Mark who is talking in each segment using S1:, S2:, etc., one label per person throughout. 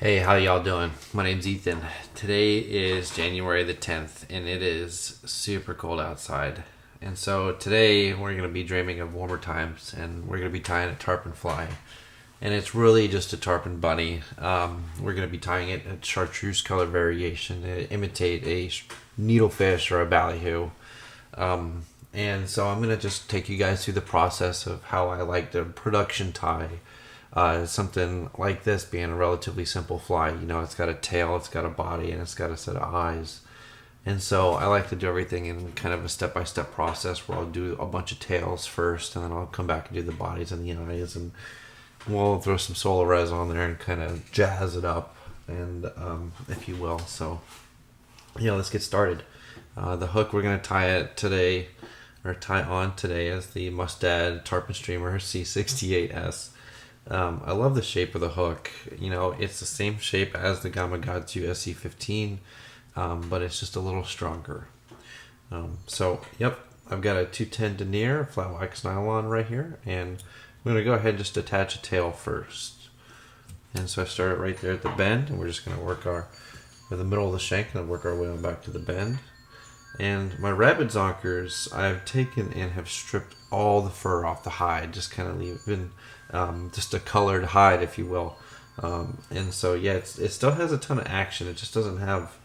S1: Hey, how y'all doing? My name's Ethan. Today is January the 10th, and it is super cold outside. And so today we're going to be dreaming of warmer times, and we're going to be tying a tarpon fly. And it's really just a tarpon bunny. We're going to be tying it a Chartruese color variation to imitate a needlefish or a ballyhoo. And so I'm going to just take you guys through the process of how I like the production tie. Something like this being a relatively simple fly. You know, it's got a tail, it's got a body, and it's got a set of eyes. And so I like to do everything in kind of a step-by-step process where I'll do a bunch of tails first, and then I'll come back and do the bodies and the eyes, and we'll throw some Solarez on there and kind of jazz it up, and if you will. So yeah, let's get started. The hook we're going to tie on today is the Mustad Tarpon Streamer C68S. I love the shape of the hook. You know, it's the same shape as the Gamakatsu SC15, but it's just a little stronger. Yep, I've got a 210 Denier flat wax nylon right here, and I'm going to go ahead and just attach a tail first. And so I start it right there at the bend, and we're just going to work in the middle of the shank and work our way on back to the bend. And my rabbit zonkers, I've taken and have stripped all the fur off the hide, just kind of leaving just a colored hide, if you will. And so yeah, it still has a ton of action. It just doesn't have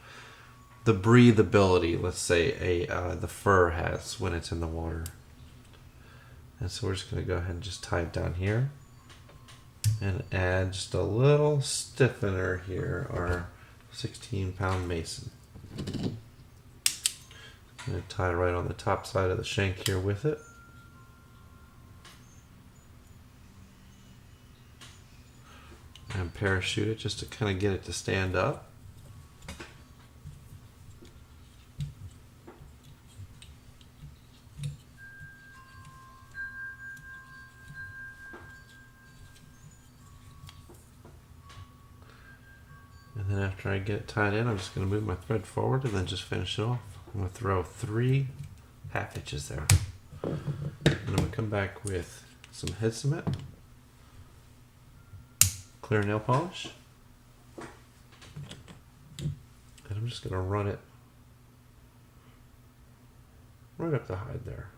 S1: the breathability, let's say, the fur has when it's in the water. And so we're just going to go ahead and just tie it down here and add just a little stiffener here, our 16-pound mason. I'm going to tie right on the top side of the shank here with it. And parachute it just to kind of get it to stand up. And then after I get it tied in, I'm just going to move my thread forward and then just finish it off. I'm going to throw 3 half hitches there. And I'm going to come back with some head cement, clear nail polish, and I'm just going to run it right up the hide there.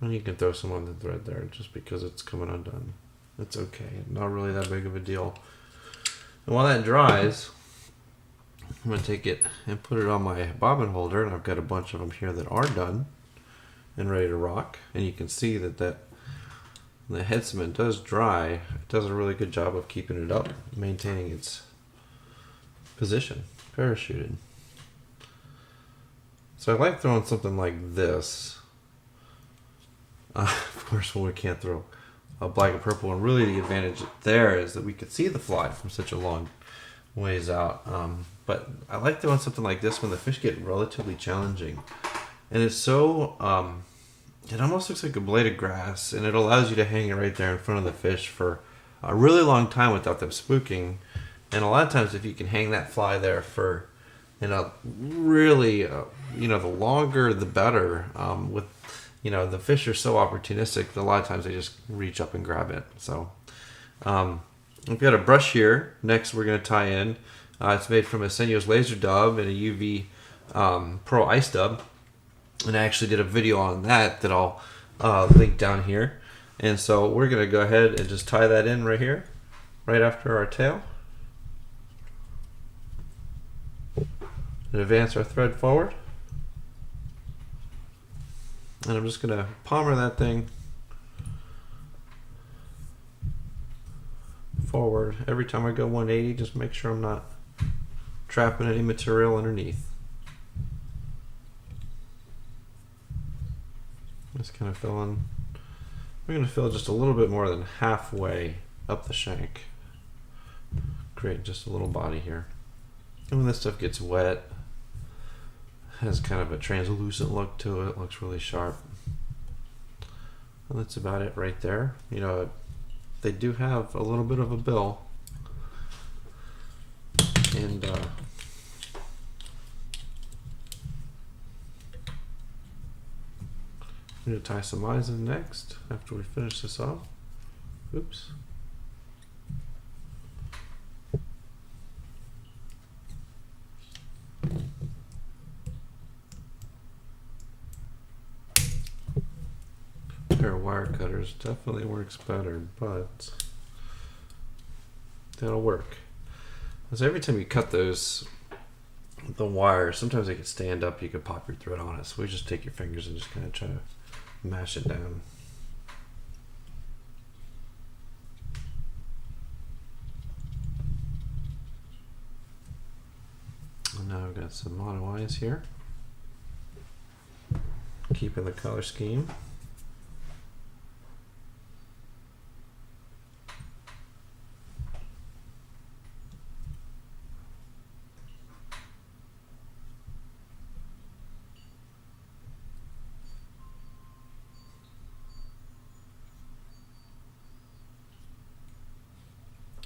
S1: And you can throw some on the thread there just because it's coming undone. It's okay, not really that big of a deal. And while that dries, I'm going to take it and put it on my bobbin holder, and I've got a bunch of them here that are done and ready to rock. And you can see that the head cement does dry. It does a really good job of keeping it up, maintaining its position, parachuted. So I like throwing something like this. Of course, well, we can't throw a black and purple, and really the advantage there is that we could see the fly from such a long ways out. But I like throwing something like this when the fish get relatively challenging. And it's so, it almost looks like a blade of grass, and it allows you to hang it right there in front of the fish for a really long time without them spooking. And a lot of times if you can hang that fly there for, really, the longer the better. The fish are so opportunistic that a lot of times they just reach up and grab it. So we've got a brush here. Next we're going to tie in. It's made from a Senyo's laser dub and a UV Pro Ice dub. And I actually did a video on that I'll link down here. And so we're going to go ahead and just tie that in right here, right after our tail. And advance our thread forward. And I'm just going to palmer that thing forward. Every time I go 180, just make sure I'm not trapping any material underneath. kind of filling. We're going to fill just a little bit more than halfway up the shank. Create just a little body here. And when this stuff gets wet, it has kind of a translucent look to it. It looks really sharp. And that's about it right there. You know, they do have a little bit of a bill. And I'm going to tie some eyes in next after we finish this off. Oops. Pair of wire cutters definitely works better, but that'll work. So every time you cut those, the wire, sometimes they can stand up, you can pop your thread on it. So we just take your fingers and just kind of try to mash it down. And now I've got some mono eyes here. Keeping the color scheme.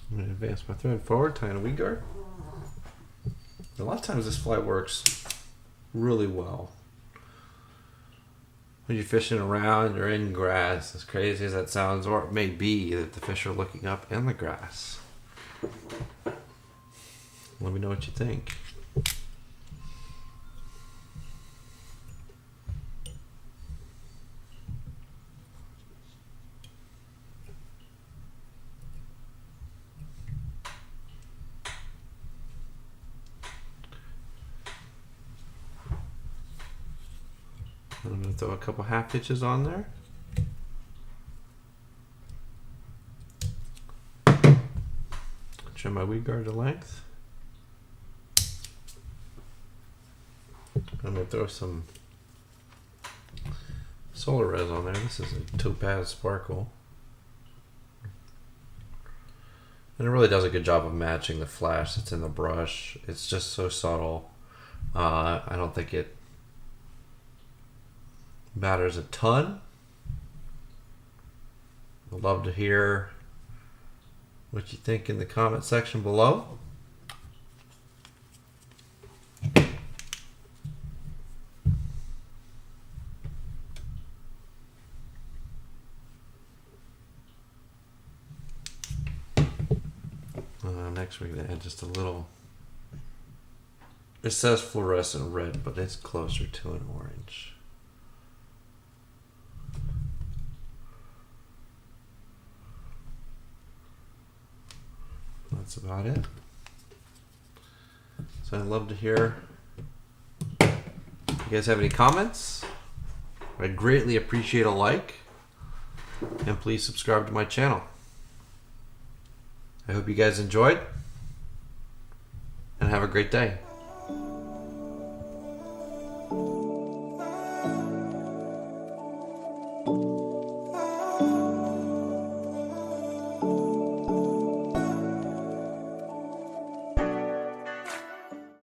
S1: I'm going to advance my thread forward, tying a Weedguard. A lot of times this fly works really well when you're fishing around or in grass, as crazy as that sounds, or it may be that the fish are looking up in the grass. Let me know what you think. I'm going to throw a couple half hitches on there. Trim my Weedguard to length. I'm going to throw some Solarez on there. This is a Topaz Sparkle. And it really does a good job of matching the flash that's in the brush. It's just so subtle. I don't think it matters a ton. I'd love to hear what you think in the comment section below. Next we're going to add just a little, it says fluorescent red, but it's closer to an orange. That's about it. So I'd love to hear if you guys have any comments. I'd greatly appreciate a like, and please subscribe to my channel. I hope you guys enjoyed, and have a great day.